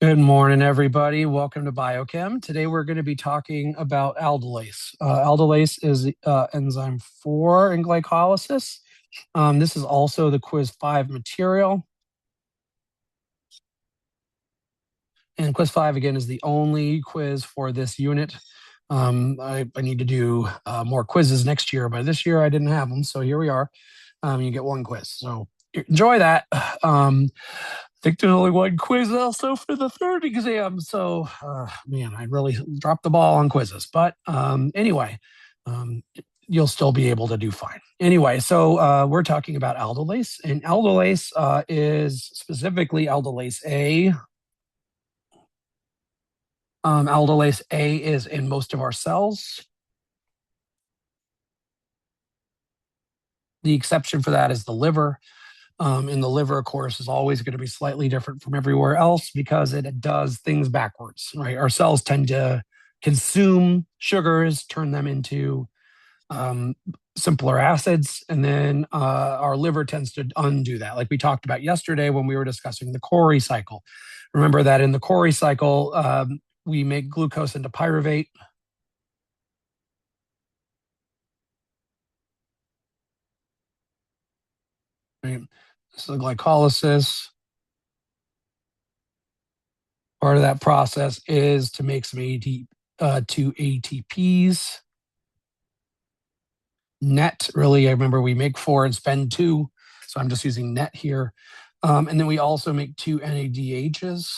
Good morning, everybody. Welcome to Biochem. Today we're going to be talking about aldolase. Aldolase is enzyme 4 in glycolysis. This is also the quiz 5 material. And quiz 5, again, is the only quiz for this unit. I need to do more quizzes next year, but this year I didn't have them. So here we are. You get one quiz. So enjoy that. I think there's only one quiz also for the third exam. So, man, I really dropped the ball on quizzes. But anyway, um, you'll still be able to do fine. Anyway, so we're talking about aldolase, and aldolase is specifically aldolase A. Aldolase A is in most of our cells. The exception for that is the liver. And the liver, of course, is always going to be slightly different from everywhere else because it does things backwards, right? Our cells tend to consume sugars, turn them into simpler acids, and then our liver tends to undo that, like we talked about yesterday when we were discussing the Cori cycle. Remember that in the Cori cycle, we make glucose into pyruvate. Right? So glycolysis, part of that process is to make some two ATPs. Net, really, I remember we make 4 and spend 2. So I'm just using net here. And then we also make 2 NADHs.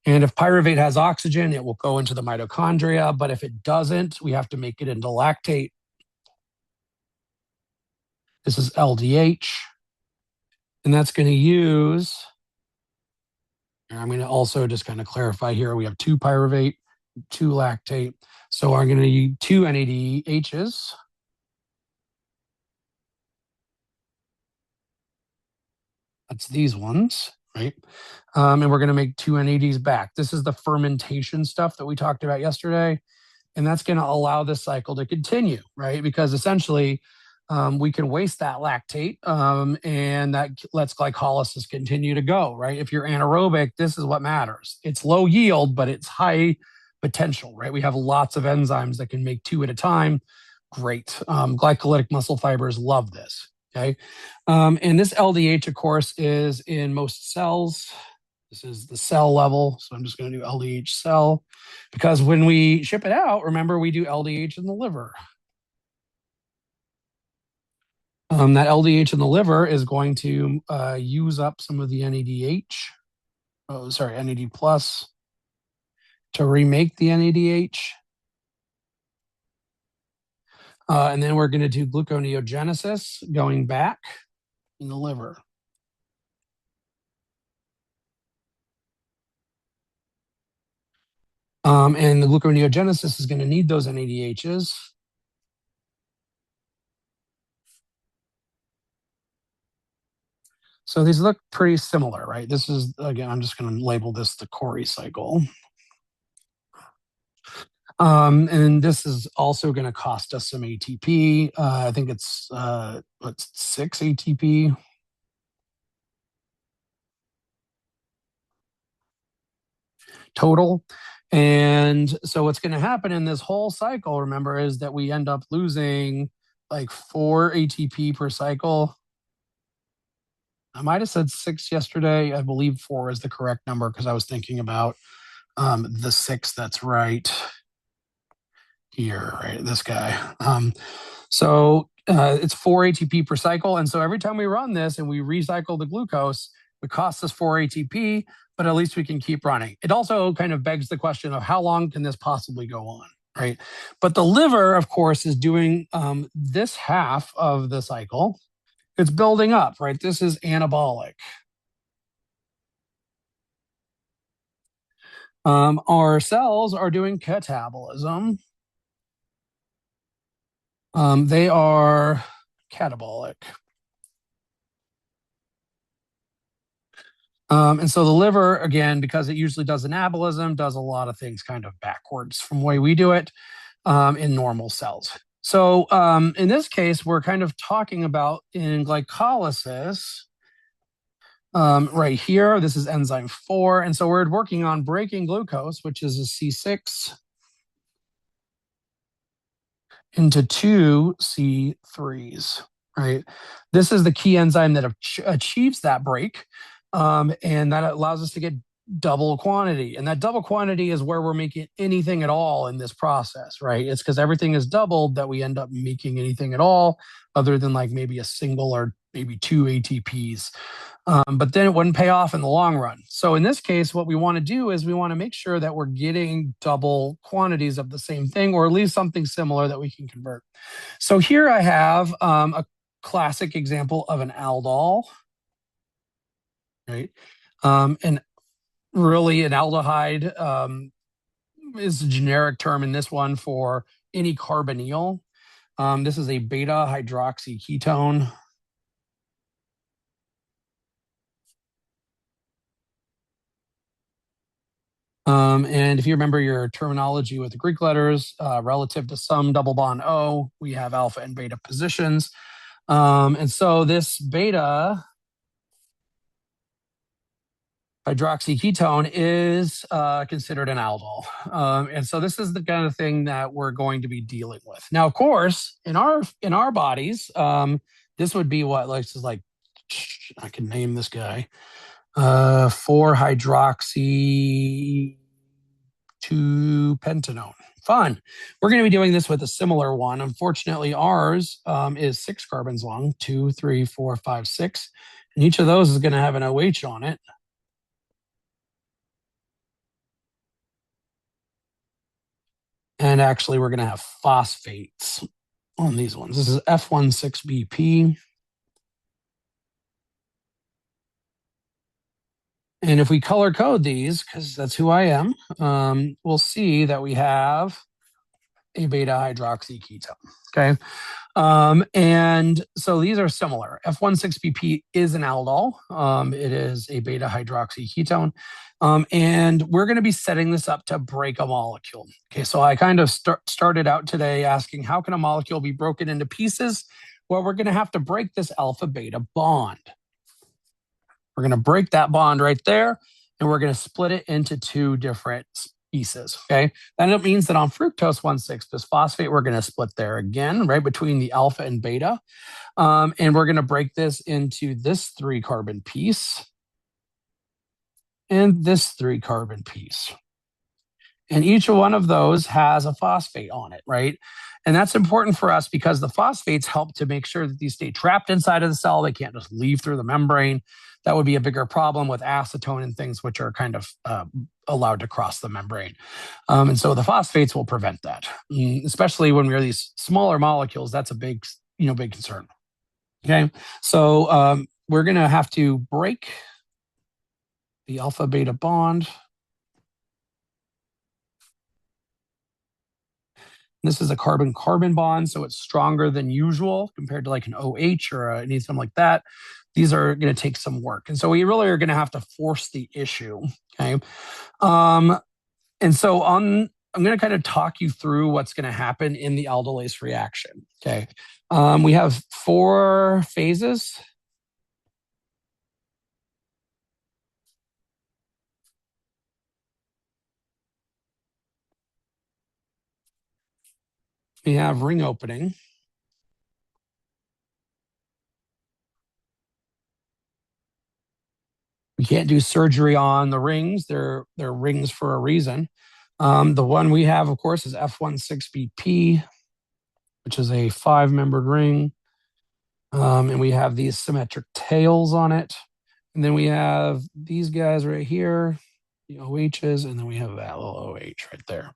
And if pyruvate has oxygen, it will go into the mitochondria. But if it doesn't, we have to make it into lactate. This is LDH. And that's going to use, and I'm going to also just kind of clarify here, we have 2 pyruvate, 2 lactate. So I'm going to use 2 NADHs. That's these ones, right? And we're going to make 2 NADs back. This is the fermentation stuff that we talked about yesterday. And that's going to allow this cycle to continue, right? Because essentially, we can waste that lactate and that lets glycolysis continue to go, right? If you're anaerobic, this is what matters. It's low yield, but it's high potential, right? We have lots of enzymes that can make 2 at a time. Great. Glycolytic muscle fibers love this. Okay. And this LDH, of course, is in most cells. This is the cell level. So I'm just going to do LDH cell because when we ship it out, remember, we do LDH in the liver. That LDH in the liver is going to use up some of the NADH. Oh, sorry, NAD plus to remake the NADH. And then we're going to do gluconeogenesis going back in the liver. And the gluconeogenesis is going to need those NADHs. So these look pretty similar, right? This is, again, I'm just going to label this the Cori cycle. And this is also going to cost us some ATP. I think it's 6 ATP. Total. And so what's going to happen in this whole cycle, remember, is that we end up losing like 4 ATP per cycle. I might have said 6 yesterday. I believe 4 is the correct number because I was thinking about the 6 that's right here, right? This guy. So it's 4 ATP per cycle. And so every time we run this and we recycle the glucose, it costs us 4 ATP, but at least we can keep running. It also kind of begs the question of how long can this possibly go on, right? But the liver, of course, is doing this half of the cycle. It's building up, right? This is anabolic. Our cells are doing catabolism. They are catabolic. And so the liver, again, because it usually does anabolism, does a lot of things kind of backwards from the way we do it in normal cells. So in this case, we're kind of talking about in glycolysis. Right here, this is enzyme 4. And so we're working on breaking glucose, which is a C6, into two C3s, right? This is the key enzyme that achieves that break, and that allows us to get double quantity. And that double quantity is where we're making anything at all in this process, right? It's because everything is doubled that we end up making anything at all, other than like maybe a single or maybe two ATPs. But then it wouldn't pay off in the long run. So in this case, what we want to do is we want to make sure that we're getting double quantities of the same thing, or at least something similar that we can convert. So here I have a classic example of an aldol, right? And really an aldehyde is a generic term in this one for any carbonyl. This is a beta hydroxyketone. And if you remember your terminology with the Greek letters, relative to some double bond O, we have alpha and beta positions. And so this beta hydroxyketone is considered an aldol. And so this is the kind of thing that we're going to be dealing with. Now, of course, in our bodies, this would be what like this is like. I can name this guy 4-hydroxy 2-pentanone. Fun. We're going to be doing this with a similar one. Unfortunately, ours is 6 carbons long, 2, 3, 4, 5, 6. And each of those is going to have an OH on it. And actually, we're going to have phosphates on these ones. This is F16BP. And if we color code these, because that's who I am, we'll see that we have a beta hydroxyketone. Okay. And so these are similar. F16BP is an aldol. It is a beta hydroxyketone. And we're going to be setting this up to break a molecule. Okay, so I kind of started out today asking, how can a molecule be broken into pieces? Well, we're going to have to break this alpha beta bond. We're going to break that bond right there, and we're going to split it into 2 different pieces. Okay, that means that on fructose 1,6 bisphosphate, we're going to split there again, right between the alpha and beta. And we're going to break this into this 3-carbon piece and this 3-carbon piece. And each one of those has a phosphate on it, right? And that's important for us because the phosphates help to make sure that these stay trapped inside of the cell. They can't just leave through the membrane. That would be a bigger problem with acetone and things which are kind of allowed to cross the membrane. And so the phosphates will prevent that, especially when we're these smaller molecules. That's a big concern. Okay, so we're going to have to break the alpha beta bond. This is a carbon-carbon bond, so it's stronger than usual compared to like an OH or anything like that. These are going to take some work. And so we really are going to have to force the issue, okay? And so I'm going to kind of talk you through what's going to happen in the aldolase reaction, okay? We have 4 phases. We have ring opening. We can't do surgery on the rings. They're rings for a reason. The one we have, of course, is F16BP, which is a 5-membered ring. And we have these symmetric tails on it. And then we have these guys right here, the OHs, and then we have that little OH right there.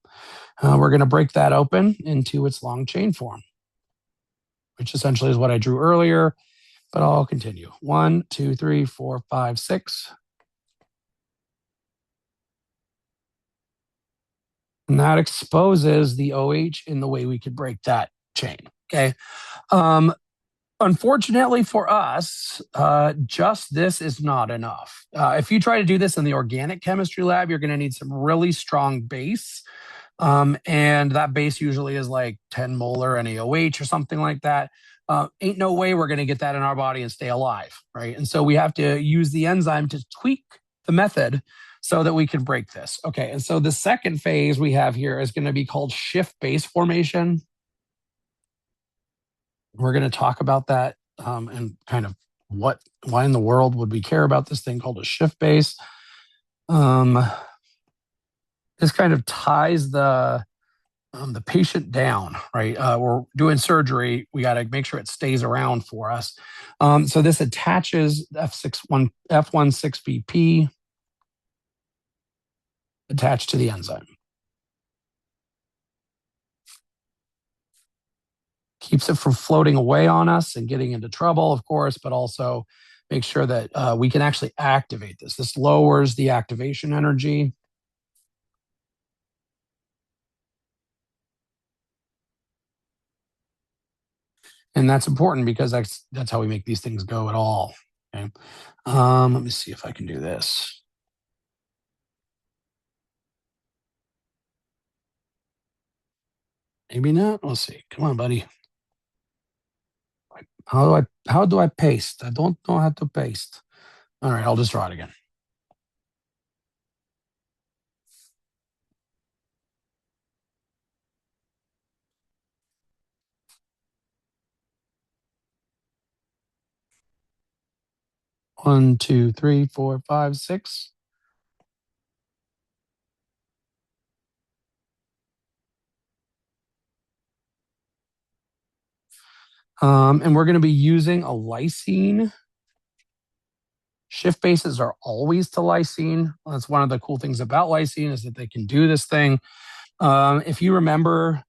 We're going to break that open into its long chain form, which essentially is what I drew earlier, but I'll continue. 1, 2, 3, 4, 5, 6. And that exposes the OH in the way we could break that chain, okay? Unfortunately for us, just this is not enough. If you try to do this in the organic chemistry lab, you're going to need some really strong base. And that base usually is like 10 molar NaOH or something like that. Ain't no way we're going to get that in our body and stay alive, right? And so we have to use the enzyme to tweak the method so that we can break this. Okay, and so the second phase we have here is going to be called shift base formation. We're going to talk about that and kind of why in the world would we care about this thing called a shift base? This kind of ties the patient down, right? We're doing surgery. We got to make sure it stays around for us. So this attaches F16BP attached to the enzyme. Keeps it from floating away on us and getting into trouble, of course, but also make sure that we can actually activate this. This lowers the activation energy. And that's important because that's how we make these things go at all. Okay. Let me see if I can do this. Maybe not. Let's see. Come on, buddy. How do I paste? I don't know how to paste. All right, I'll just draw it again. One, two, three, four, five, six. And we're going to be using a lysine. Shift bases are always to lysine. That's one of the cool things about lysine is that they can do this thing. If you remember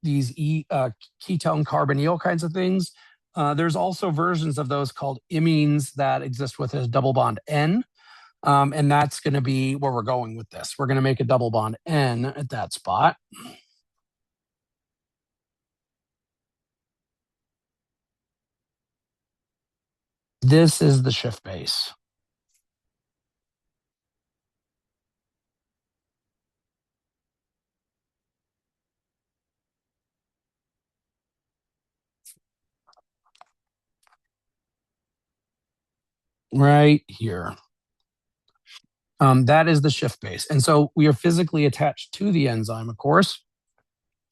these ketone carbonyl kinds of things, there's also versions of those called imines that exist with a double bond N. And that's going to be where we're going with this. We're going to make a double bond N at that spot. This is the shift base. Right here. That is the shift base. And so we are physically attached to the enzyme, of course,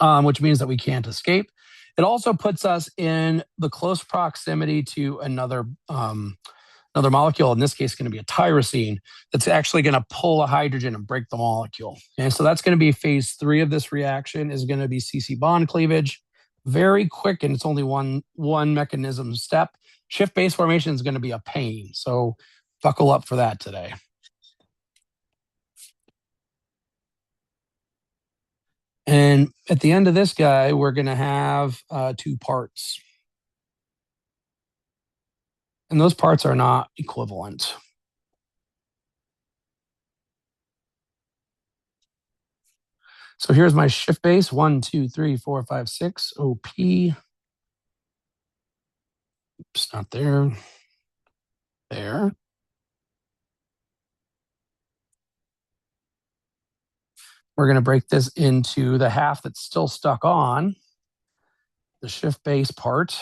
which means that we can't escape. It also puts us in the close proximity to another molecule. In this case, going to be a tyrosine that's actually going to pull a hydrogen and break the molecule. And so that's going to be phase 3 of this reaction is going to be CC bond cleavage. Very quick, and it's only one mechanism step. Shift base formation is going to be a pain. So buckle up for that today. And at the end of this guy, we're going to have 2 parts. And those parts are not equivalent. So here's my shift base 1, 2, 3, 4, 5, 6, OP. Oops, not there. There. We're going to break this into the half that's still stuck on the shift base part.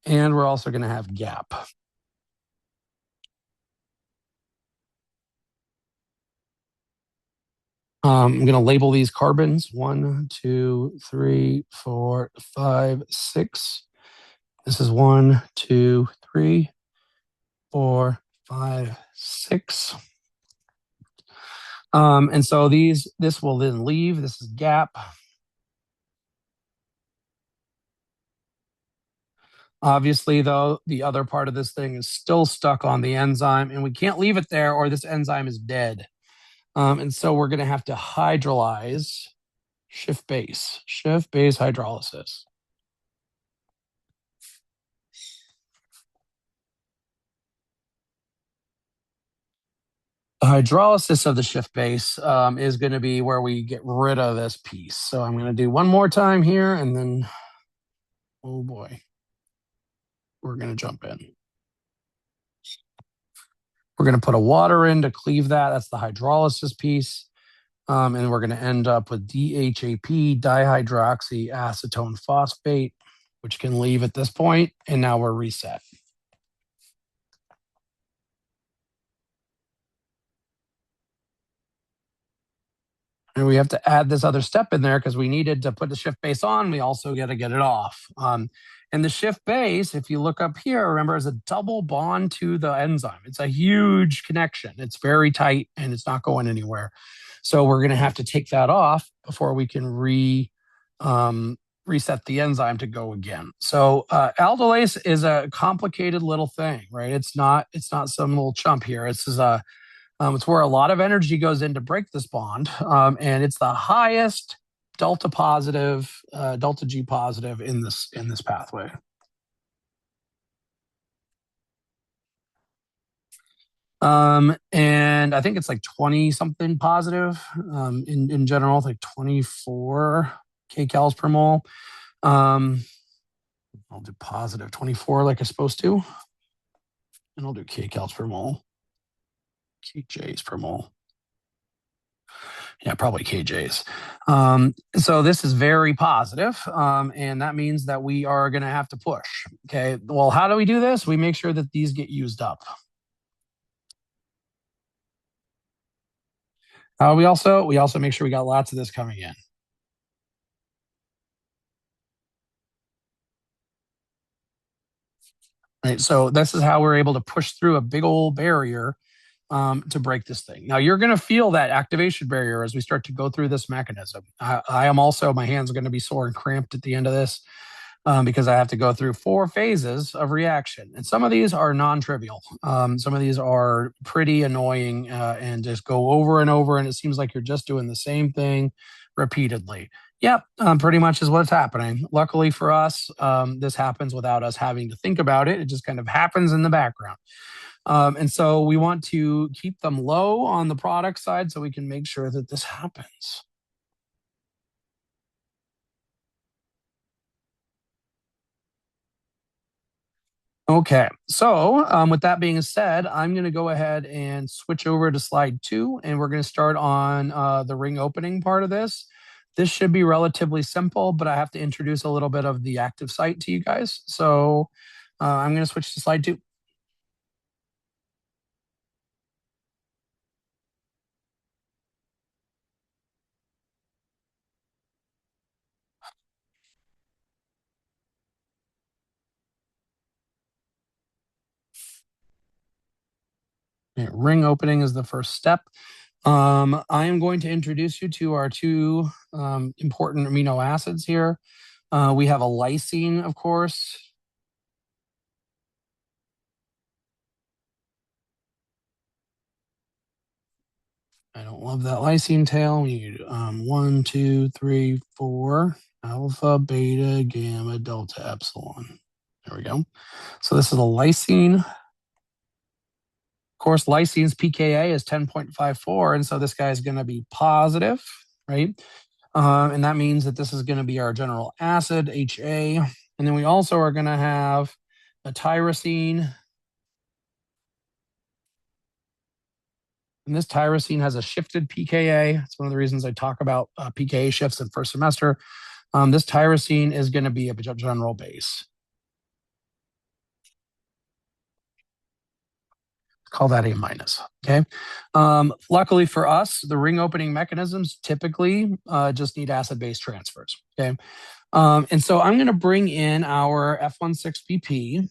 And we're also going to have gap. I'm going to label these carbons 1, 2, 3, 4, 5, 6. This is 1, 2, 3, 4, 5, 6. And so this will then leave. This is gap. Obviously, though, the other part of this thing is still stuck on the enzyme, and we can't leave it there or this enzyme is dead. And so we're going to have to hydrolyze shift base hydrolysis. The hydrolysis of the shift base is going to be where we get rid of this piece. So I'm going to do one more time here, and then, oh boy, we're going to jump in. We're going to put a water in to cleave that. That's the hydrolysis piece. And we're going to end up with DHAP, dihydroxyacetone phosphate, which can leave at this point. And now we're reset. And we have to add this other step in there because we needed to put the shift base on. We also got to get it off. And the shift base, if you look up here, remember, is a double bond to the enzyme. It's a huge connection. It's very tight and it's not going anywhere. So we're going to have to take that off before we can reset the enzyme to go again. So aldolase is a complicated little thing, right? It's not some little chump here. It's where a lot of energy goes in to break this bond, and it's the highest delta positive, delta G positive in this pathway. And I think it's like 20 something positive in general, like 24 kcals per mole. I'll do positive 24 like I'm supposed to, and I'll do kcals per mole, kJs per mole. Yeah, probably kJs. So this is very positive, and that means that we are going to have to push. Okay. Well, how do we do this? We make sure that these get used up. We also make sure we got lots of this coming in. Right. So this is how we're able to push through a big old barrier to break this thing. Now you're going to feel that activation barrier as we start to go through this mechanism. I am also, my hands are going to be sore and cramped at the end of this because I have to go through 4 phases of reaction. And some of these are non-trivial. Some of these are pretty annoying and just go over and over. And it seems like you're just doing the same thing repeatedly. Yep, pretty much is what's happening. Luckily for us, this happens without us having to think about it. It just kind of happens in the background. And so we want to keep them low on the product side so we can make sure that this happens. Okay, so with that being said, I'm going to go ahead and switch over to slide 2, and we're going to start on the ring opening part of this. This should be relatively simple, but I have to introduce a little bit of the active site to you guys. So I'm going to switch to slide 2. Ring opening is the first step. I am going to introduce you to our 2 important amino acids here. We have a lysine, of course. I don't love that lysine tail. We need 1, 2, 3, 4 alpha, beta, gamma, delta, epsilon. There we go. So this is a lysine. Of course, lysine's pKa is 10.54, and so this guy is going to be positive, right? And that means that this is going to be our general acid, HA. And then we also are going to have a tyrosine. And this tyrosine has a shifted pKa. It's one of the reasons I talk about pKa shifts in first semester. This tyrosine is going to be a general base. Call that A minus. Okay. Luckily for us, the ring opening mechanisms typically just need acid base transfers. Okay. And so I'm going to bring in our F16BP.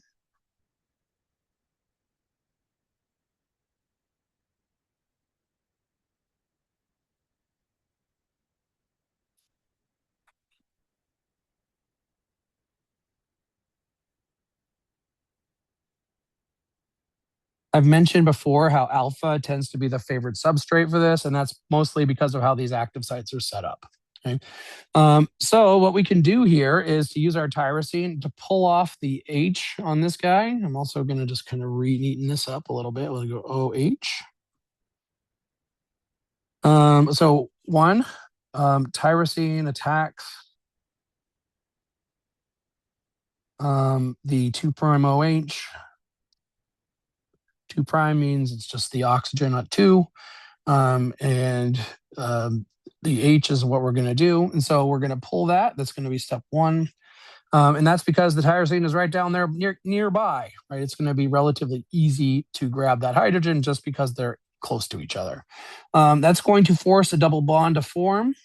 I've mentioned before how alpha tends to be the favorite substrate for this, and that's mostly because of how these active sites are set up. Okay. So what we can do here is to use our tyrosine to pull off the H on this guy. I'm also going to just kind of re-neaten this up a little bit. We'll go OH. So 1, tyrosine attacks the 2' OH. 2 prime means it's just the oxygen at 2. And the H is what we're going to do. And so we're going to pull that. That's going to be step 1. And that's because the tyrosine is right down there nearby, right? It's going to be relatively easy to grab that hydrogen just because they're close to each other. That's going to force a double bond to form.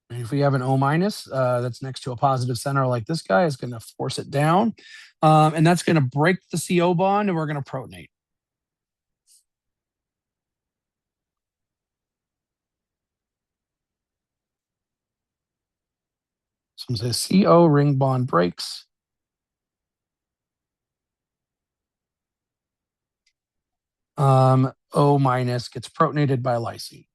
And if we have an O minus that's next to a positive center like this guy, it's going to force it down. And that's going to break the CO bond, and we're going to protonate. So it says CO ring bond breaks. O minus gets protonated by lysine.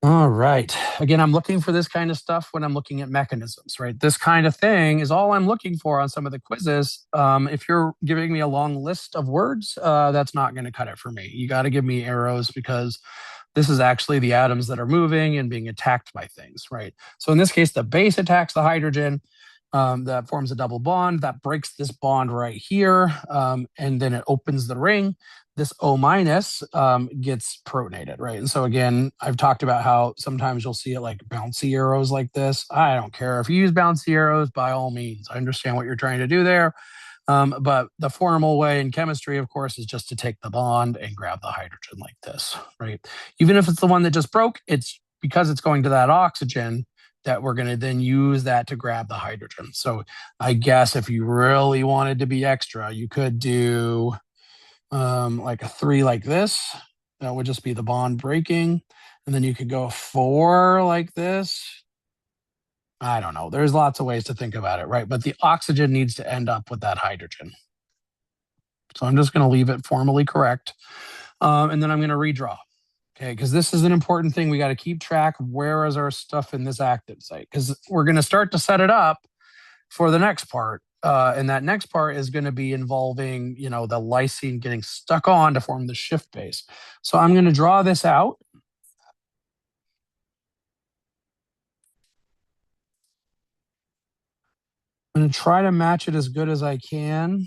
All right. Again, I'm looking for this kind of stuff when I'm looking at mechanisms, right? This kind of thing is all I'm looking for on some of the quizzes. If you're giving me a long list of words, that's not going to cut it for me. You got to give me arrows because this is actually the atoms that are moving and being attacked by things, right? So in this case, the base attacks the hydrogen. That forms a double bond that breaks this bond right here, and then it opens the ring. This O minus gets protonated, right? And so again, I've talked about how sometimes you'll see it like bouncy arrows like this. I don't care if you use bouncy arrows, by all means. I understand what you're trying to do there. But the formal way in chemistry, of course, is just to take the bond and grab the hydrogen like this, right? Even if it's the one that just broke, it's because it's going to that oxygen that we're going to then use that to grab the hydrogen. So I guess if you really wanted to be extra, you could do like a 3 like this. That would just be the bond breaking. And then you could go 4 like this. I don't know. There's lots of ways to think about it, right? But the oxygen needs to end up with that hydrogen. So I'm just going to leave it formally correct. And then I'm going to redraw. Okay, because this is an important thing. We got to keep track of where is our stuff in this active site, because we're going to start to set it up for the next part. And that next part is going to be involving, the lysine getting stuck on to form the shift base. So I'm going to draw this out. I'm going to try to match it as good as I can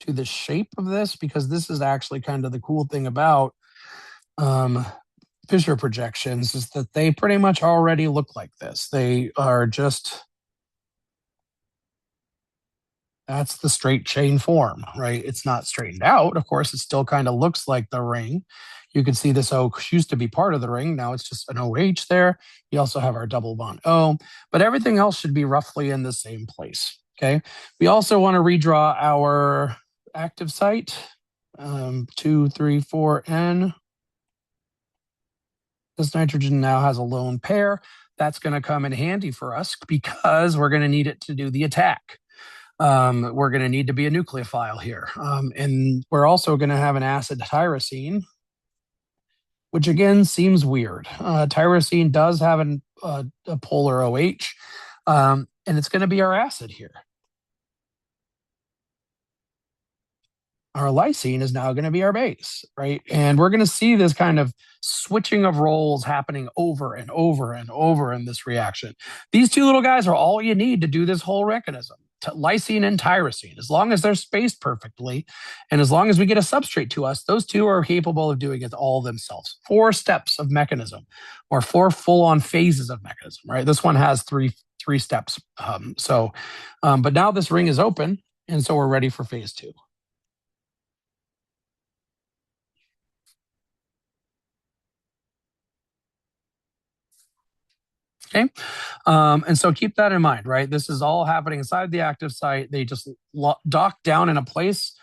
to the shape of this, because this is actually kind of the cool thing about Fisher projections is that they pretty much already look like this. They are just, that's the straight chain form, right? It's not straightened out. Of course, it still kind of looks like the ring. You can see this O used to be part of the ring. Now it's just an OH there. You also have our double bond O, but everything else should be roughly in the same place. Okay. We also want to redraw our active site, 2, 3, 4, N. This nitrogen now has a lone pair. That's going to come in handy for us because we're going to need it to do the attack. We're going to need to be a nucleophile here. And we're also going to have an acid tyrosine, which again seems weird. Tyrosine does have a polar OH, and it's going to be our acid here. Our lysine is now going to be our base, right? And we're going to see this kind of switching of roles happening over and over and over in this reaction. These two little guys are all you need to do this whole mechanism. Lysine and tyrosine, as long as they're spaced perfectly, and as long as we get a substrate to us, those two are capable of doing it all themselves. 4 steps of mechanism, or 4 full-on phases of mechanism, right? This one has three steps. But now this ring is open, and so we're ready for phase 2. Okay. And so keep that in mind, right? This is all happening inside the active site. They just dock down in a place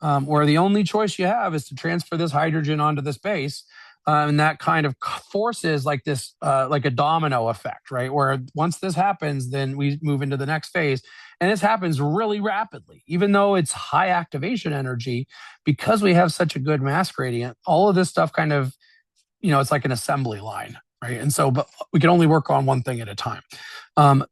where the only choice you have is to transfer this hydrogen onto this base. And that kind of forces like this, like a domino effect, right? Where once this happens, then we move into the next phase. And this happens really rapidly, even though it's high activation energy, because we have such a good mass gradient, all of this stuff kind of, it's like an assembly line. Right. And so, but we can only work on one thing at a time.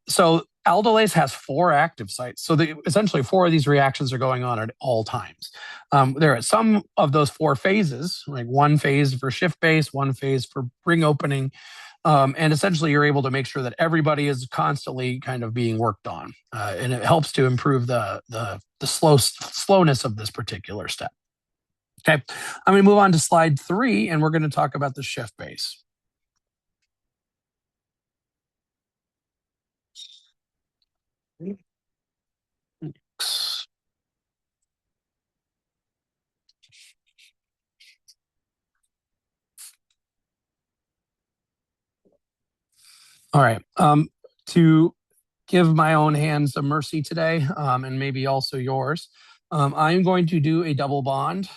So aldolase has 4 active sites. So essentially 4 of these reactions are going on at all times. There are some of those 4 phases, like one phase for shift base, one phase for ring opening. And essentially you're able to make sure that everybody is constantly kind of being worked on. And it helps to improve the slowness of this particular step. Okay, I'm going to move on to slide 3, and we're going to talk about the shift base. All right. To give my own hand some mercy today, and maybe also yours, I'm going to do a double bond.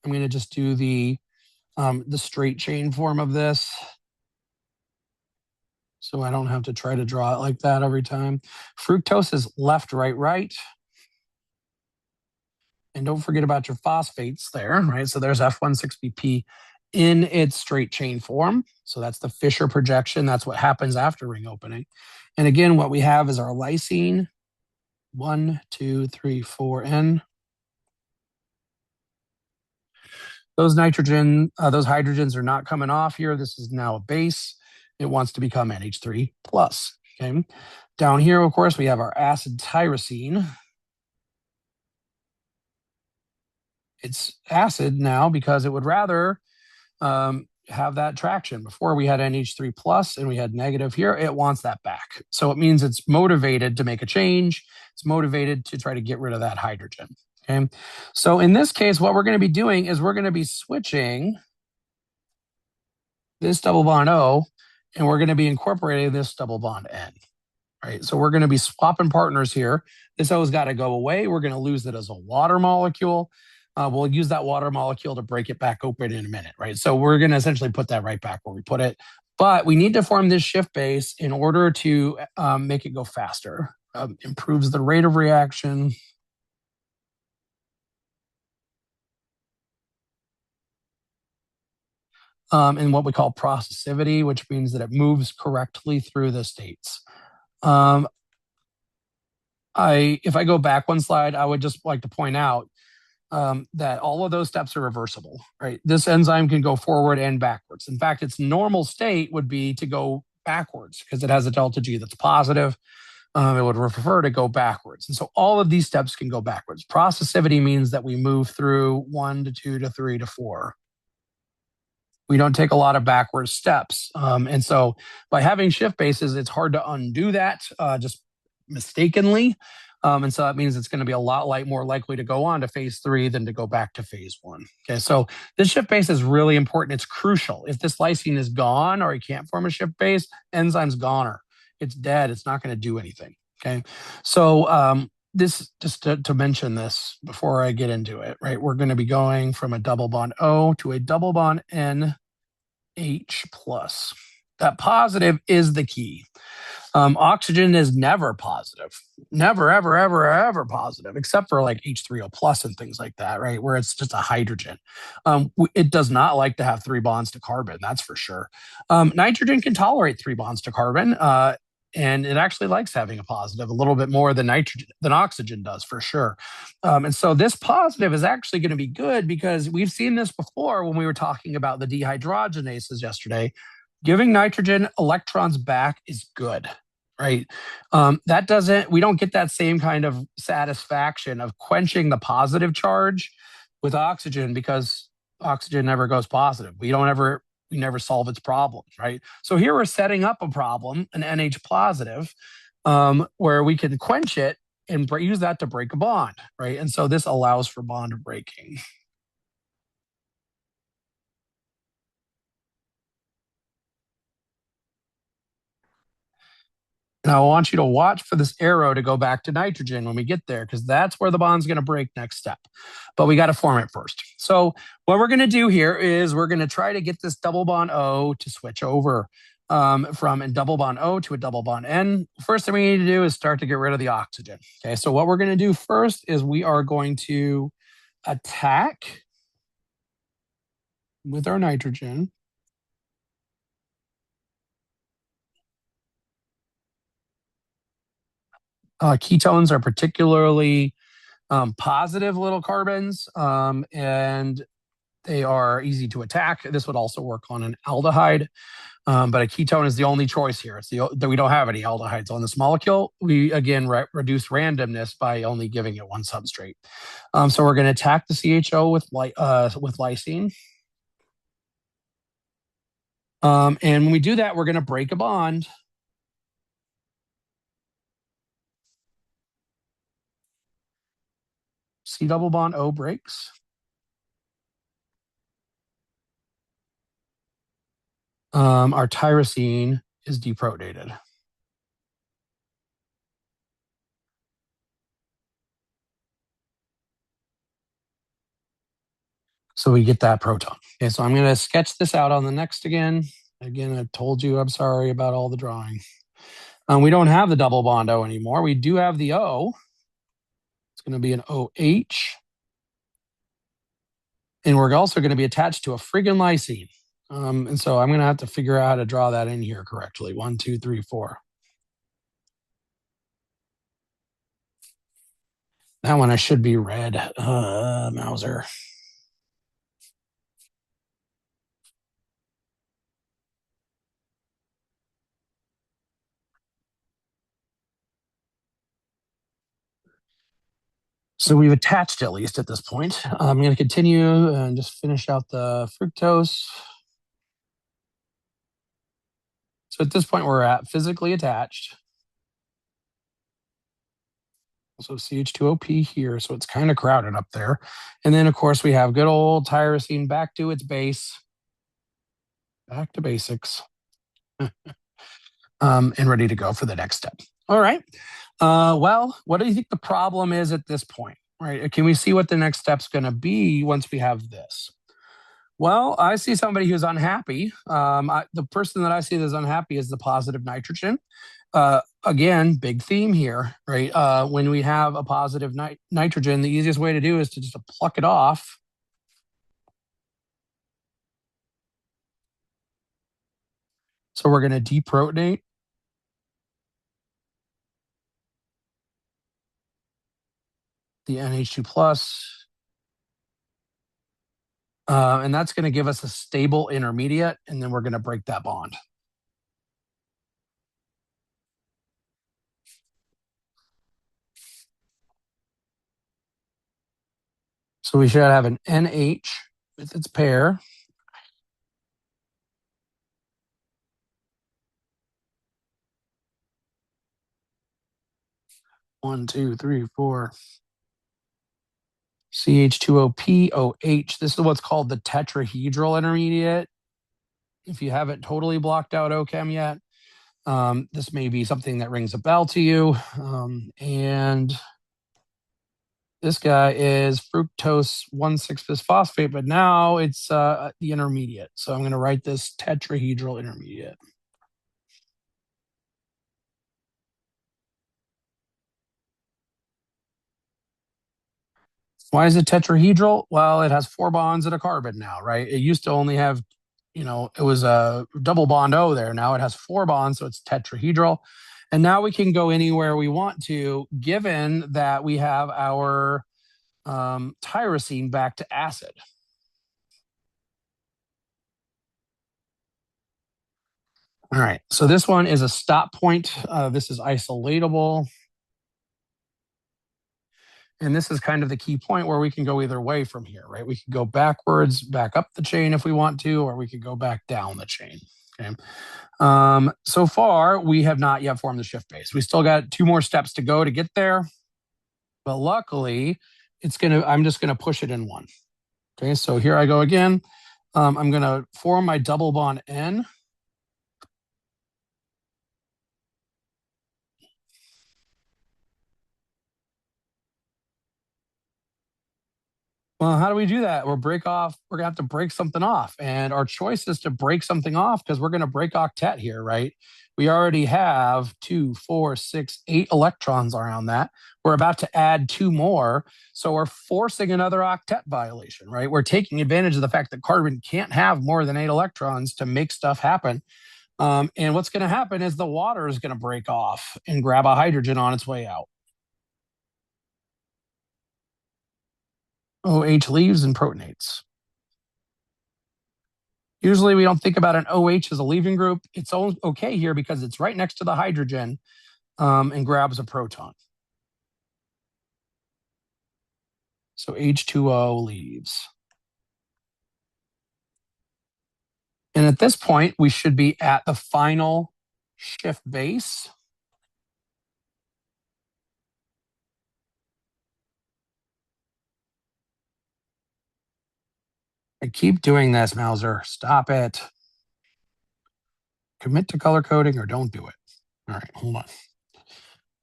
I'm going to just do the straight chain form of this, so I don't have to try to draw it like that every time. Fructose is left, right, right. And don't forget about your phosphates there, right? So there's F16BP in its straight chain form. So that's the Fisher projection. That's what happens after ring opening. And again, what we have is our lysine, 1, 2, 3, 4, N. Those those hydrogens are not coming off here. This is now a base. It wants to become NH3 plus. Okay. Down here, of course, we have our acid tyrosine. It's acid now because it would rather have that traction. Before we had NH3 plus and we had negative here, it wants that back. So it means it's motivated to make a change. It's motivated to try to get rid of that hydrogen. Okay. So in this case, what we're going to be doing is we're going to be switching this double bond O, and we're going to be incorporating this double bond N. Right. So we're going to be swapping partners here. This O's got to go away. We're going to lose it as a water molecule. We'll use that water molecule to break it back open in a minute, right? So we're going to essentially put that right back where we put it. But we need to form this shift base in order to make it go faster. Improves the rate of reaction. And what we call processivity, which means that it moves correctly through the states. If I go back one slide, I would just like to point out that all of those steps are reversible, right? This enzyme can go forward and backwards. In fact, its normal state would be to go backwards because it has a delta G that's positive. It would prefer to go backwards. And so all of these steps can go backwards. Processivity means that we move through 1 to 2 to 3 to 4. We don't take a lot of backward steps. And so by having shift bases, it's hard to undo that just mistakenly. And so that means it's going to be a lot more likely to go on to phase 3 than to go back to phase 1. Okay, so this shift base is really important. It's crucial. If this lysine is gone or you can't form a shift base, enzyme's goner. It's dead. It's not going to do anything. Okay, so this just to mention this before I get into it, right? We're going to be going from a double bond O to a double bond NH plus. That positive is the key. Oxygen is never positive, never, ever, ever, ever positive, except for like H3O plus and things like that, right? Where it's just a hydrogen. It does not like to have 3 bonds to carbon, that's for sure. Nitrogen can tolerate 3 bonds to carbon, and it actually likes having a positive a little bit more than oxygen does, for sure. And so this positive is actually going to be good because we've seen this before when we were talking about the dehydrogenases yesterday. Giving nitrogen electrons back is good, right? We don't get that same kind of satisfaction of quenching the positive charge with oxygen because oxygen never goes positive. We never solve its problems, right? So here we're setting up a problem, an NH positive, where we can quench it and use that to break a bond, right? And so this allows for bond breaking. And I want you to watch for this arrow to go back to nitrogen when we get there, because that's where the bond's going to break next step. But we got to form it first. So what we're going to do here is we're going to try to get this double bond O to switch over from a double bond O to a double bond N. First thing we need to do is start to get rid of the oxygen. Okay, so what we're going to do first is we are going to attack with our nitrogen. Ketones are particularly positive little carbons, and they are easy to attack. This would also work on an aldehyde, but a ketone is the only choice here. We don't have any aldehydes on this molecule. We again reduce randomness by only giving it one substrate. So we're going to attack the CHO with lysine. And when we do that, we're going to break a bond. C double bond O breaks. Our tyrosine is deprotonated. So we get that proton. Okay, so I'm going to sketch this out on the next again. Again, I told you I'm sorry about all the drawing. We don't have the double bond O anymore. We do have the O. It's going to be an OH. And we're also going to be attached to a friggin' lysine. And so I'm going to have to figure out how to draw that in here correctly. 1, 2, 3, 4. That one I should be red. Mauser. So we've attached at least at this point. I'm going to continue and just finish out the fructose. So at this point, we're at physically attached. So CH2OP here, so it's kind of crowded up there. And then, of course, we have good old tyrosine back to its base, back to basics, and ready to go for the next step. All right. Well, what do you think the problem is at this point? Right? Can we see what the next step's going to be once we have this? Well, I see somebody who's unhappy. The person that I see that's unhappy is the positive nitrogen. Again, big theme here, right? When we have a positive nitrogen, the easiest way to do is to just pluck it off. So we're going to deprotonate. The NH2 plus. And that's going to give us a stable intermediate, and then we're going to break that bond. So we should have an NH with its pair. One, two, three, four. CH2OPOH. This is what's called the tetrahedral intermediate. If you haven't totally blocked out OChem yet, this may be something that rings a bell to you. And this guy is fructose 1,6-bisphosphate, but now it's the intermediate. So I'm going to write this tetrahedral intermediate. Why is it tetrahedral? Well, it has 4 bonds and a carbon now, right? It used to only have, it was a double bond O there. Now it has 4 bonds, so it's tetrahedral. And now we can go anywhere we want to, given that we have our tyrosine back to acid. All right, so this one is a stop point. This is isolatable. And this is kind of the key point where we can go either way from here, right? We can go backwards, back up the chain if we want to, or we could go back down the chain. Okay. So far, we have not yet formed the shift base. We still got 2 more steps to go to get there. But luckily, I'm just gonna push it in one. Okay, so here I go again. I'm gonna form my double bond N. Well, how do we do that? We're going to have to break something off. And our choice is to break something off because we're going to break octet here, right? We already have 2, 4, 6, 8 electrons around that. We're about to add 2 more. So we're forcing another octet violation, right? We're taking advantage of the fact that carbon can't have more than 8 electrons to make stuff happen. And what's going to happen is the water is going to break off and grab a hydrogen on its way out. OH leaves and protonates. Usually we don't think about an OH as a leaving group. It's okay here because it's right next to the hydrogen and grabs a proton. So H2O leaves. And at this point, we should be at the final shift base. I keep doing this, Mauser. Stop it. Commit to color coding or don't do it. All right, hold on.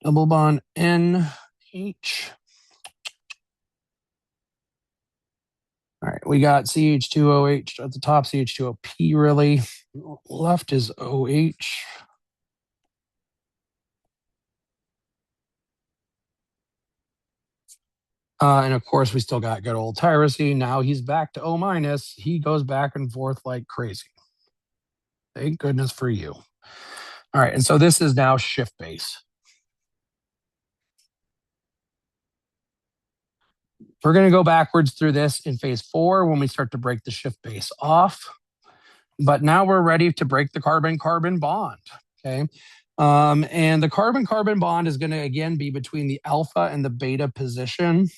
Double bond NH. All right, we got CH2OH at the top, CH2OP really. Left is OH. And of course, we still got good old tyrosine. Now he's back to O minus. He goes back and forth like crazy. Thank goodness for you. All right, and so this is now shift base. We're going to go backwards through this in phase 4 when we start to break the shift base off. But now we're ready to break the carbon-carbon bond. Okay. And the carbon-carbon bond is going to, again, be between the alpha and the beta position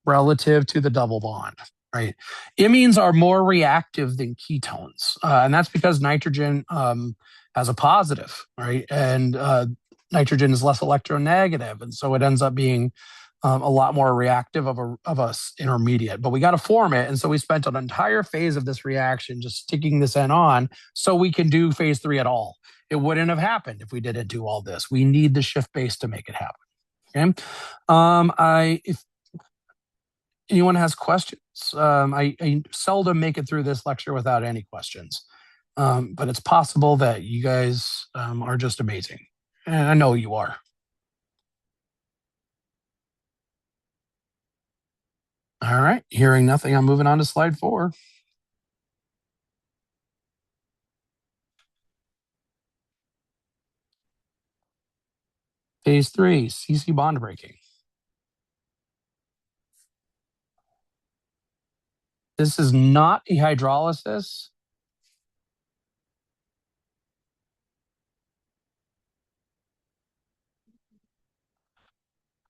relative to the double bond, right? Imines are more reactive than ketones. And that's because nitrogen has a positive, right? And nitrogen is less electronegative. And so it ends up being a lot more reactive of a intermediate, but we got to form it. And so we spent an entire phase of this reaction just sticking this N on so we can do phase 3 at all. It wouldn't have happened if we didn't do all this. We need the shift base to make it happen. Okay. If anyone has questions, I seldom make it through this lecture without any questions. But it's possible that you guys are just amazing. And I know you are. All right, hearing nothing, I'm moving on to slide 4. Phase 3, CC bond breaking. This is not a hydrolysis.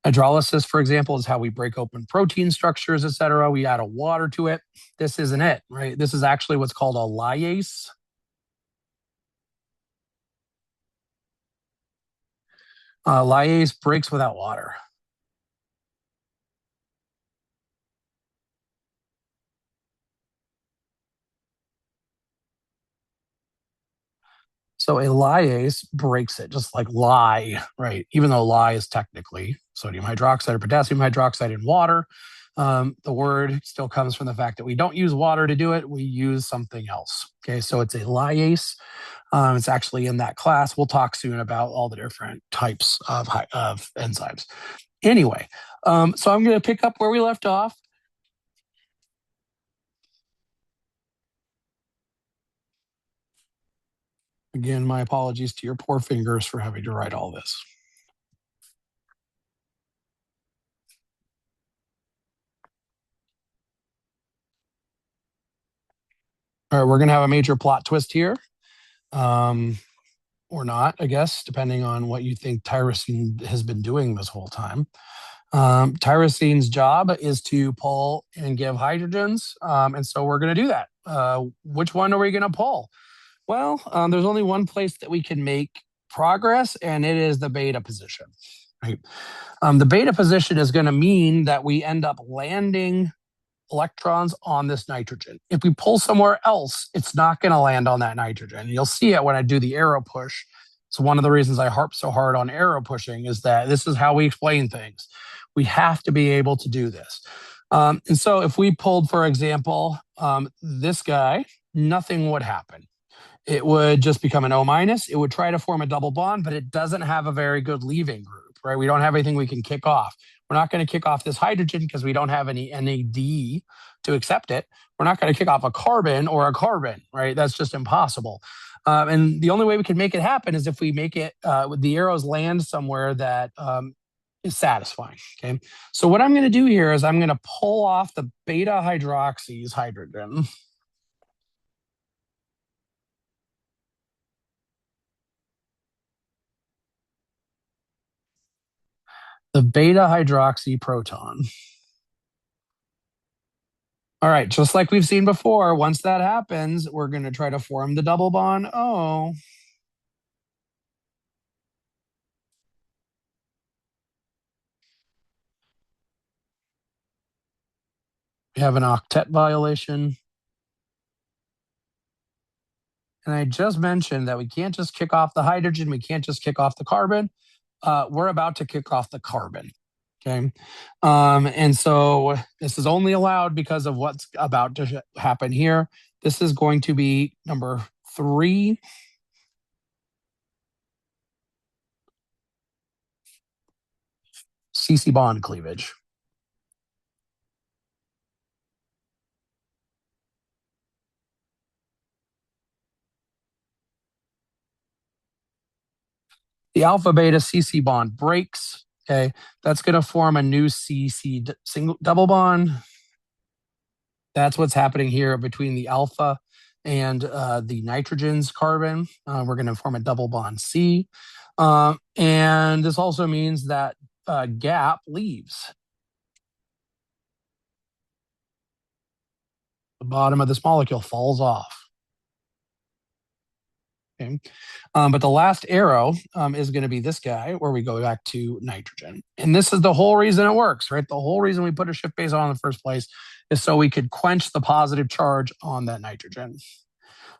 Hydrolysis, for example, is how we break open protein structures, et cetera. We add a water to it. This isn't it, right? This is actually what's called a lyase. Lyase breaks without water. So a lyase breaks it, just like lye, right? Even though lye is technically sodium hydroxide or potassium hydroxide in water, the word still comes from the fact that we don't use water to do it. We use something else. Okay, so it's a lyase. It's actually in that class. We'll talk soon about all the different types of enzymes. Anyway, so I'm going to pick up where we left off. Again, my apologies to your poor fingers for having to write all this. All right, we're going to have a major plot twist here. Or not, I guess, depending on what you think tyrosine has been doing this whole time. Tyrosine's job is to pull and give hydrogens, and so we're going to do that. Which one are we going to pull? Well, there's only one place that we can make progress, and it is the beta position. Right? The beta position is going to mean that we end up landing electrons on this nitrogen. If we pull somewhere else, it's not going to land on that nitrogen. You'll see it when I do the arrow push. So one of the reasons I harp so hard on arrow pushing is that this is how we explain things. We have to be able to do this. And so if we pulled, for example, this guy, nothing would happen. It would just become an O minus. It would try to form a double bond, but it doesn't have a very good leaving group, right? We don't have anything we can kick off. We're not going to kick off this hydrogen because we don't have any NAD to accept it. we're not going to kick off a carbon or a carbon, right? That's just impossible. And the only way we can make it happen is if we make it, the arrows land somewhere that is satisfying. Okay. So what I'm going to do here is I'm going to pull off the beta hydroxy's hydrogen. The beta hydroxy proton. All right, just like we've seen before, once that happens, we're going to try to form the double bond O. We have an octet violation. And I just mentioned that we can't just kick off the hydrogen, we can't just kick off the carbon. We're about to kick off the carbon. Okay. And so this is only allowed because of what's about to happen here. This is going to be number 3. CC bond cleavage. The alpha beta CC bond breaks. Okay. That's going to form a new CC single double bond. That's what's happening here between the alpha and the nitrogen's carbon. We're going to form a double bond C. And this also means that gap leaves. The bottom of this molecule falls off. Okay. But the last arrow is going to be this guy where we go back to nitrogen. And this is the whole reason it works, right? The whole reason we put a shift base on in the first place is so we could quench the positive charge on that nitrogen.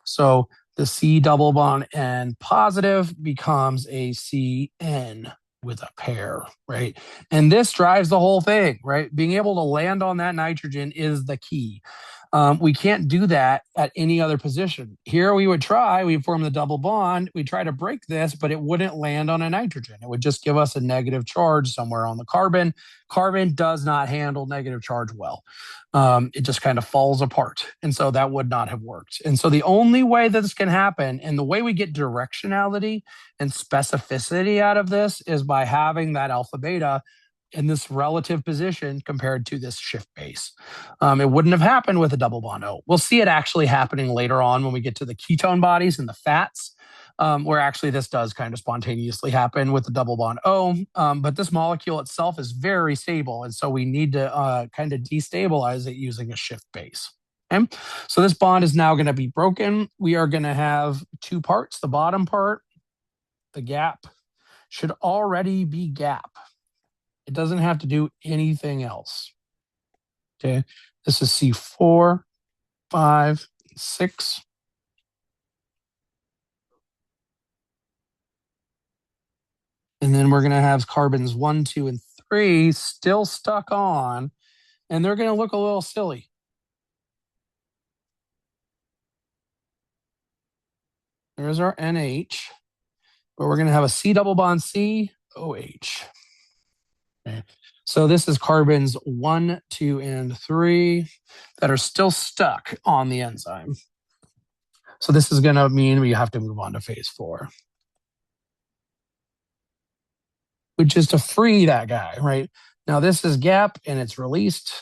So the C double bond N positive becomes a CN with a pair, right? And this drives the whole thing, right? Being able to land on that nitrogen is the key. We can't do that at any other position. Here we would try, we form the double bond, we try to break this, but it wouldn't land on a nitrogen. It would just give us a negative charge somewhere on the carbon. Carbon does not handle negative charge well. It just kind of falls apart. And so that would not have worked. And so the only way that this can happen and the way we get directionality and specificity out of this is by having that alpha beta in this relative position compared to this shift base. It wouldn't have happened with a double bond O. We'll see it actually happening later on when we get to the ketone bodies and the fats, where actually this does kind of spontaneously happen with the double bond O. But this molecule itself is very stable. And so we need to kind of destabilize it using a shift base. Okay? So this bond is now going to be broken. We are going to have 2 parts. The bottom part, the gap, should already be gap. It doesn't have to do anything else. Okay. This is C4, 5, 6. And then we're going to have carbons 1, 2, and 3 still stuck on, and they're going to look a little silly. There's our NH, but we're going to have a C double bond C, OH. Okay. So this is carbons 1, 2, and 3 that are still stuck on the enzyme. So this is going to mean we have to move on to phase 4, which is to free that guy, right? Now this is gap and it's released.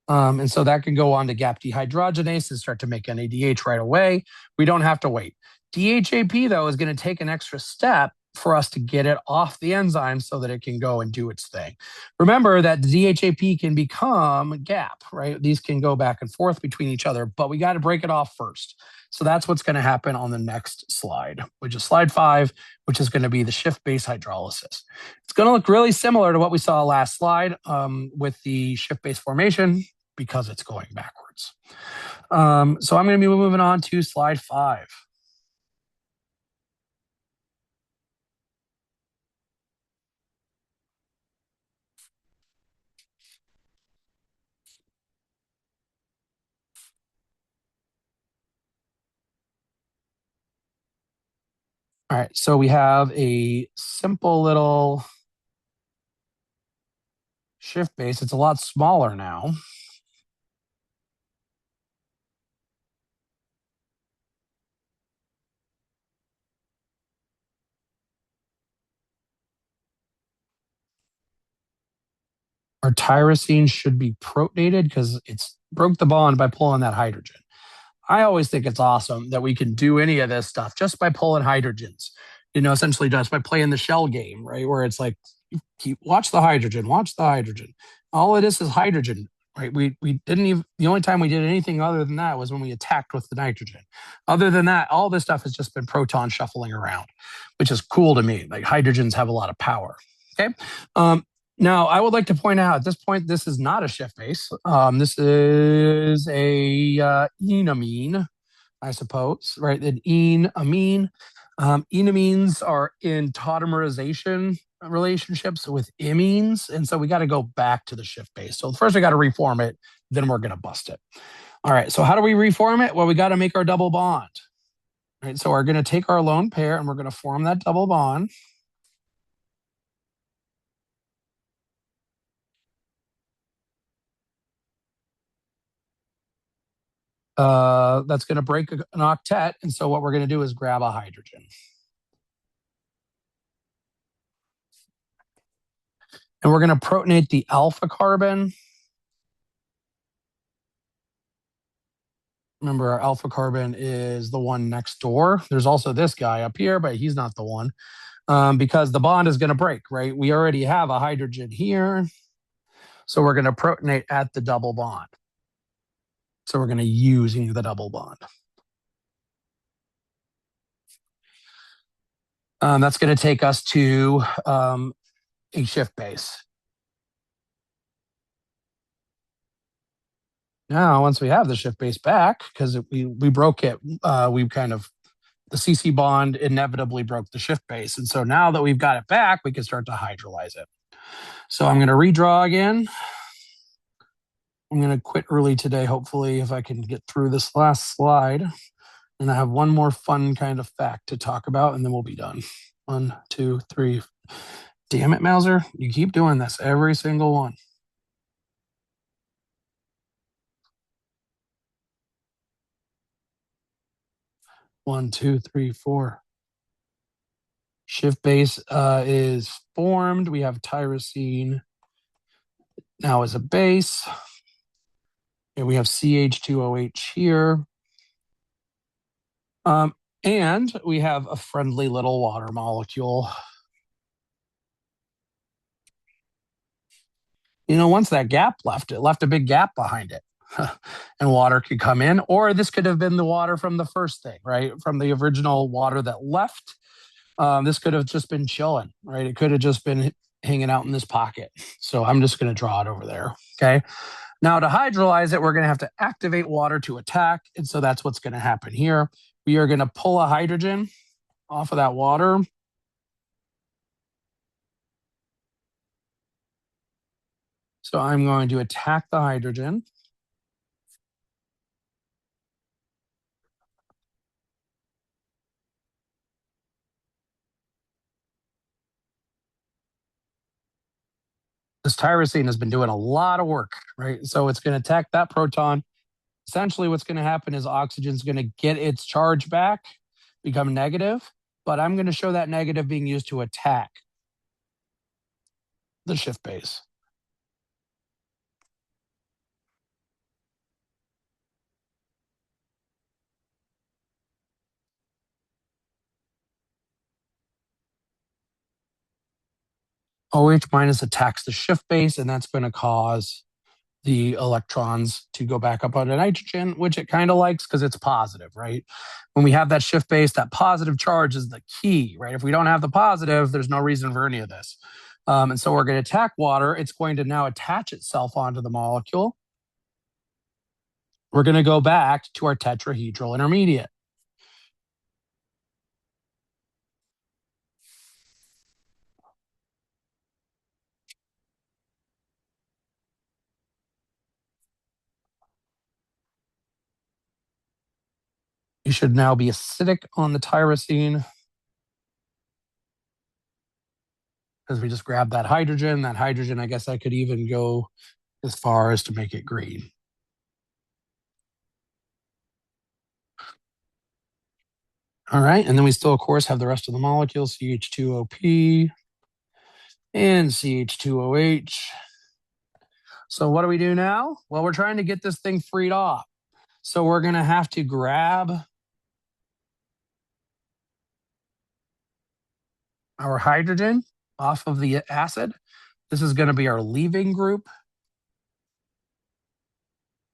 And so that can go on to gap dehydrogenase and start to make NADH right away. We don't have to wait. DHAP, though, is going to take an extra step for us to get it off the enzyme so that it can go and do its thing. Remember that the DHAP can become gap, right? These can go back and forth between each other, but we got to break it off first. So that's what's going to happen on the next slide, which is slide 5, which is going to be the shift base hydrolysis. It's going to look really similar to what we saw last slide with the shift base formation because it's going backwards. So I'm going to be moving on to slide 5. All right, so we have a simple little shift base. It's a lot smaller now. Our tyrosine should be protonated because it's broke the bond by pulling that hydrogen. I always think it's awesome that we can do any of this stuff just by pulling hydrogens, essentially just by playing the shell game, right? Where it's like, watch the hydrogen, watch the hydrogen. All it is hydrogen, right? We didn't even, the only time we did anything other than that was when we attacked with the nitrogen. Other than that, all this stuff has just been proton shuffling around, which is cool to me. Like hydrogens have a lot of power. Okay. Now, I would like to point out at this point, this is not a shift base. This is a enamine, I suppose, right? An enamine. Enamines are in tautomerization relationships with imines. And so we got to go back to the shift base. So first we got to reform it, then we're going to bust it. All right. So how do we reform it? Well, we got to make our double bond. Right. So we're going to take our lone pair and we're going to form that double bond. That's going to break an octet. And so what we're going to do is grab a hydrogen. And we're going to protonate the alpha carbon. Remember, our alpha carbon is the one next door. There's also this guy up here, but he's not the one because the bond is going to break, right? We already have a hydrogen here. So we're going to protonate at the double bond. So we're going to use the double bond. That's going to take us to a shift base. Now, once we have the shift base back, because we broke it, we kind of, the CC bond inevitably broke the shift base. And so now that we've got it back, we can start to hydrolyze it. So I'm going to redraw again. I'm going to quit early today, hopefully, if I can get through this last slide. And I have one more fun kind of fact to talk about, and then we'll be done. 1, 2, 3. Damn it, Mauser. You keep doing this, every single one. One, two, three, four. Shift base is formed. We have tyrosine now as a base. And we have CH2OH here. And we have a friendly little water molecule. Once that gap left, it left a big gap behind it. And water could come in, or this could have been the water from the first thing, right? From the original water that left. This could have just been chilling, right? It could have just been hanging out in this pocket. So I'm just going to draw it over there. Okay. Now to hydrolyze it, we're going to have to activate water to attack. And so that's what's going to happen here. We are going to pull a hydrogen off of that water. So I'm going to attack the hydrogen. This tyrosine has been doing a lot of work, right? So it's going to attack that proton. Essentially, what's going to happen is oxygen is going to get its charge back, become negative, but I'm going to show that negative being used to attack the shift base. OH minus attacks the shift base, and that's going to cause the electrons to go back up onto nitrogen, which it kind of likes because it's positive, right? When we have that shift base, that positive charge is the key, right? If we don't have the positive, there's no reason for any of this. And so we're going to attack water. It's going to now attach itself onto the molecule. We're going to go back to our tetrahedral intermediate. You should now be acidic on the tyrosine. because we just grabbed that hydrogen. That hydrogen, I guess I could even go as far as to make it green. All right, and then we still, of course, have the rest of the molecules, CH2OP and CH2OH. So what do we do now? Well, we're trying to get this thing freed off. So we're going to have to grab our hydrogen off of the acid. This is going to be our leaving group.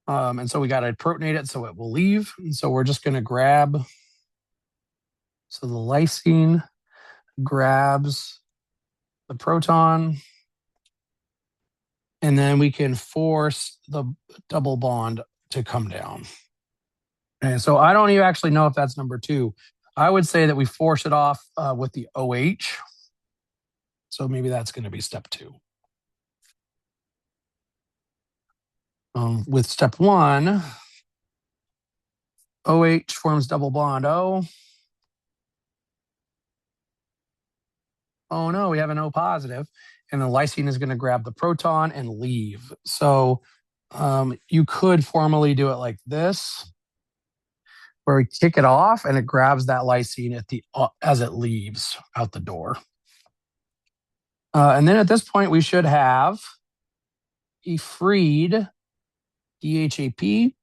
And so we got to protonate it so it will leave. And so we're just going to grab. So the lysine grabs the proton, and then we can force the double bond to come down. And so I don't even actually know if that's number 2. I would say that we force it off with the OH. So maybe that's going to be step 2. With step 1, OH forms double bond O. Oh no, we have an O positive, and the lysine is going to grab the proton and leave. So you could formally do it like this, where we kick it off and it grabs that lysine at the as it leaves out the door. And then at this point, we should have a freed DHAP.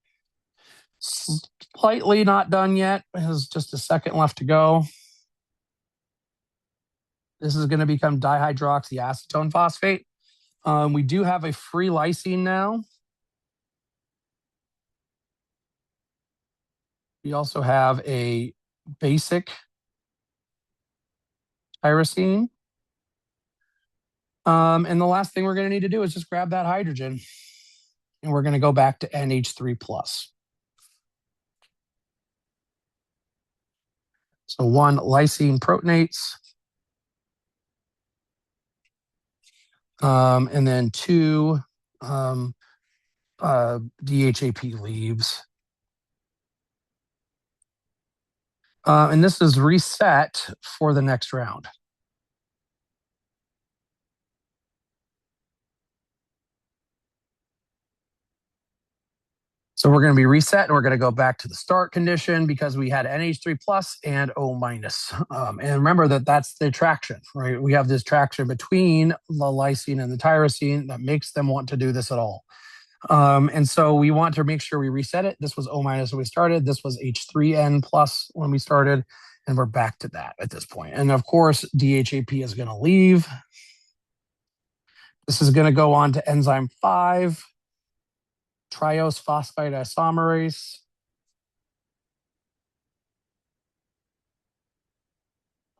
Slightly not done yet. It has just a second left to go. This is going to become dihydroxyacetone phosphate. We do have a free lysine now. We also have a basic tyrosine. And the last thing we're going to need to do is just grab that hydrogen. And we're going to go back to NH3+. So 1 lysine protonates. And then 2 DHAP leaves. And this is reset for the next round. So we're going to be reset, and we're going to go back to the start condition because we had NH3 plus and O minus. And remember that that's the traction, right? We have this traction between the lysine and the tyrosine that makes them want to do this at all. And so we want to make sure we reset it. This was O minus when we started. This was H3N plus when we started. And we're back to that at this point. And of course, DHAP is going to leave. This is going to go on to enzyme 5. Triose phosphate isomerase.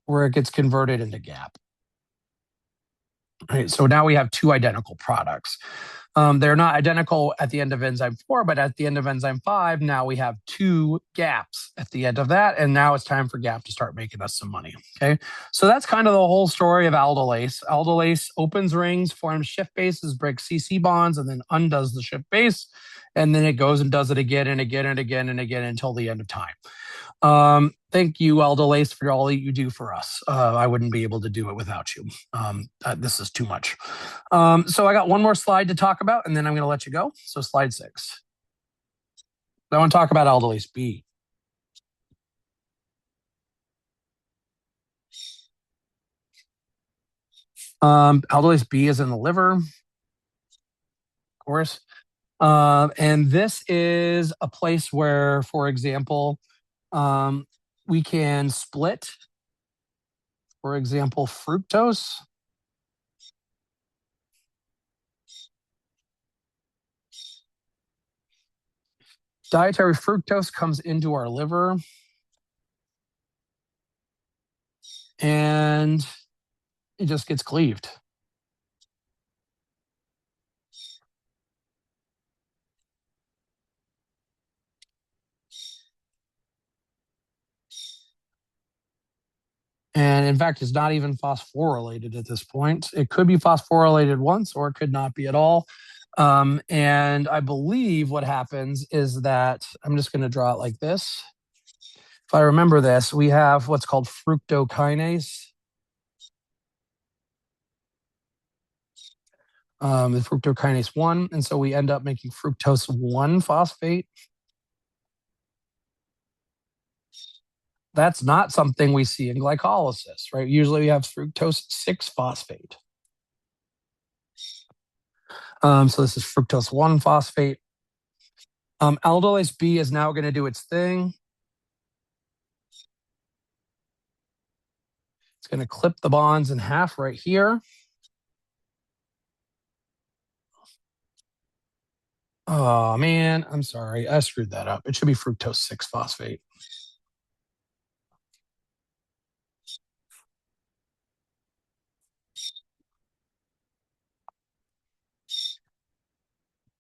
Where it gets converted into GAP. Right, so now we have 2 identical products. They're not identical at the end of enzyme 4, but at the end of enzyme 5, now we have 2 gaps at the end of that. And now it's time for GAP to start making us some money. Okay. So that's kind of the whole story of aldolase. Aldolase opens rings, forms shift bases, breaks CC bonds, and then undoes the shift base. And then it goes and does it again and again and again and again until the end of time. Thank you, aldolase, for all that you do for us. I wouldn't be able to do it without you. This is too much. So I got one more slide to talk about, and then I'm going to let you go. So slide 6. I want to talk about aldolase B. Aldolase B is in the liver, of course. And this is a place where, for example, we can split, for example, fructose. Dietary fructose comes into our liver and it just gets cleaved. And in fact, it's not even phosphorylated at this point. It could be phosphorylated once, or it could not be at all. And I believe what happens is that I'm just going to draw it like this. If I remember this, we have what's called fructokinase. the fructokinase 1. And so we end up making fructose 1 phosphate. That's not something we see in glycolysis, right? Usually we have fructose 6 phosphate. So this is fructose 1 phosphate. Aldolase B is now going to do its thing. It's going to clip the bonds in half right here. Oh, man, I'm sorry. I screwed that up. It should be fructose 6 phosphate.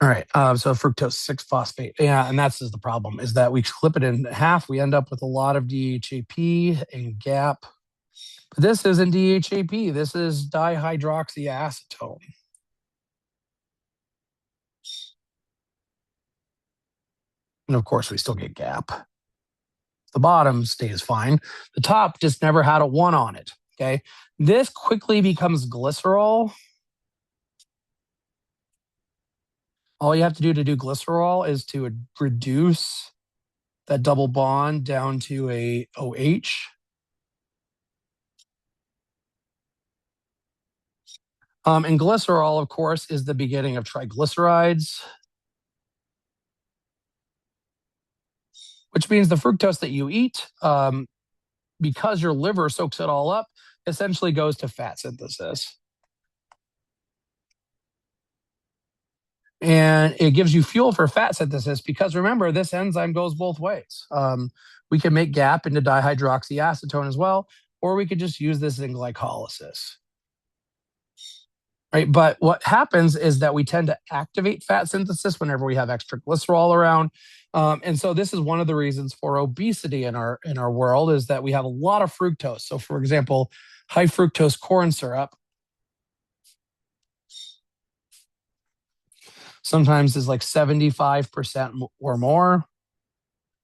All right. So fructose 6 phosphate. Yeah. And that's the problem is that we clip it in half. We end up with a lot of DHAP and GAP. But this isn't DHAP. This is dihydroxyacetone. And of course, we still get GAP. The bottom stays fine. The top just never had a 1 on it. Okay. This quickly becomes glycerol. All you have to do glycerol is to reduce that double bond down to a OH. And glycerol, of course, is the beginning of triglycerides, which means the fructose that you eat, because your liver soaks it all up, essentially goes to fat synthesis. And it gives you fuel for fat synthesis because remember, this enzyme goes both ways. We can make GAP into dihydroxyacetone as well, or we could just use this in glycolysis. Right. But what happens is that we tend to activate fat synthesis whenever we have extra glycerol around. And so this is one of the reasons for obesity in our world is that we have a lot of fructose. So for example, high fructose corn syrup sometimes is like 75% or more.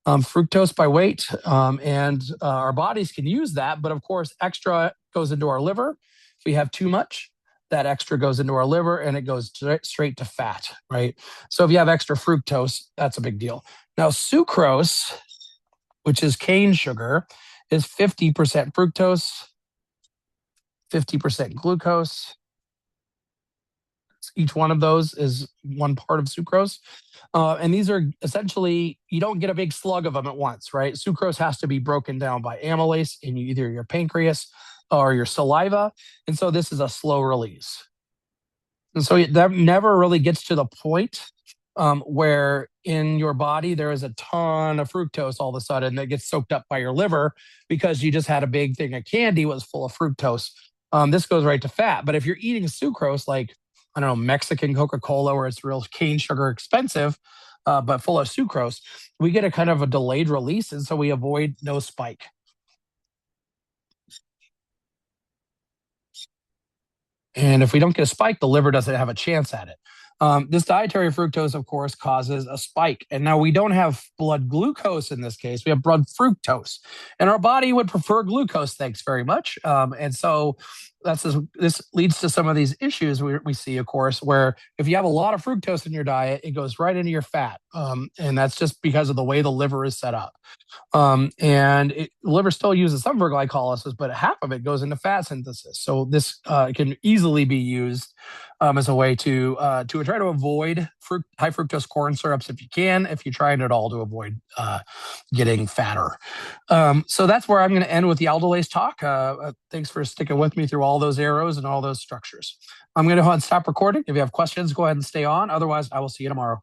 Fructose by weight, and our bodies can use that. But of course, extra goes into our liver. If we have too much, that extra goes into our liver and it goes straight to fat, right? So if you have extra fructose, that's a big deal. Now, sucrose, which is cane sugar, is 50% fructose, 50% glucose. Each one of those is one part of sucrose. And these are essentially, you don't get a big slug of them at once, right? Sucrose has to be broken down by amylase in either your pancreas or your saliva. And so this is a slow release. And so that never really gets to the point where in your body there is a ton of fructose all of a sudden that gets soaked up by your liver because you just had a big thing of candy was full of fructose. This goes right to fat. But if you're eating sucrose, like, I don't know, Mexican Coca-Cola, where it's real cane sugar expensive, but full of sucrose, we get a kind of a delayed release. And so we avoid no spike. And if we don't get a spike, the liver doesn't have a chance at it. This dietary fructose, of course, causes a spike. And now we don't have blood glucose in this case. We have blood fructose. And our body would prefer glucose, thanks very much. And so this leads to some of these issues we see, of course, where if you have a lot of fructose in your diet, it goes right into your fat. And that's just because of the way the liver is set up. The liver still uses some for glycolysis, but half of it goes into fat synthesis. So this can easily be used as a way to try to avoid high fructose corn syrups if you can, if you're trying at all to avoid getting fatter. So that's where I'm going to end with the aldolase talk. Thanks for sticking with me through all those arrows and all those structures. I'm going to go ahead and stop recording. If you have questions, go ahead and stay on. Otherwise, I will see you tomorrow.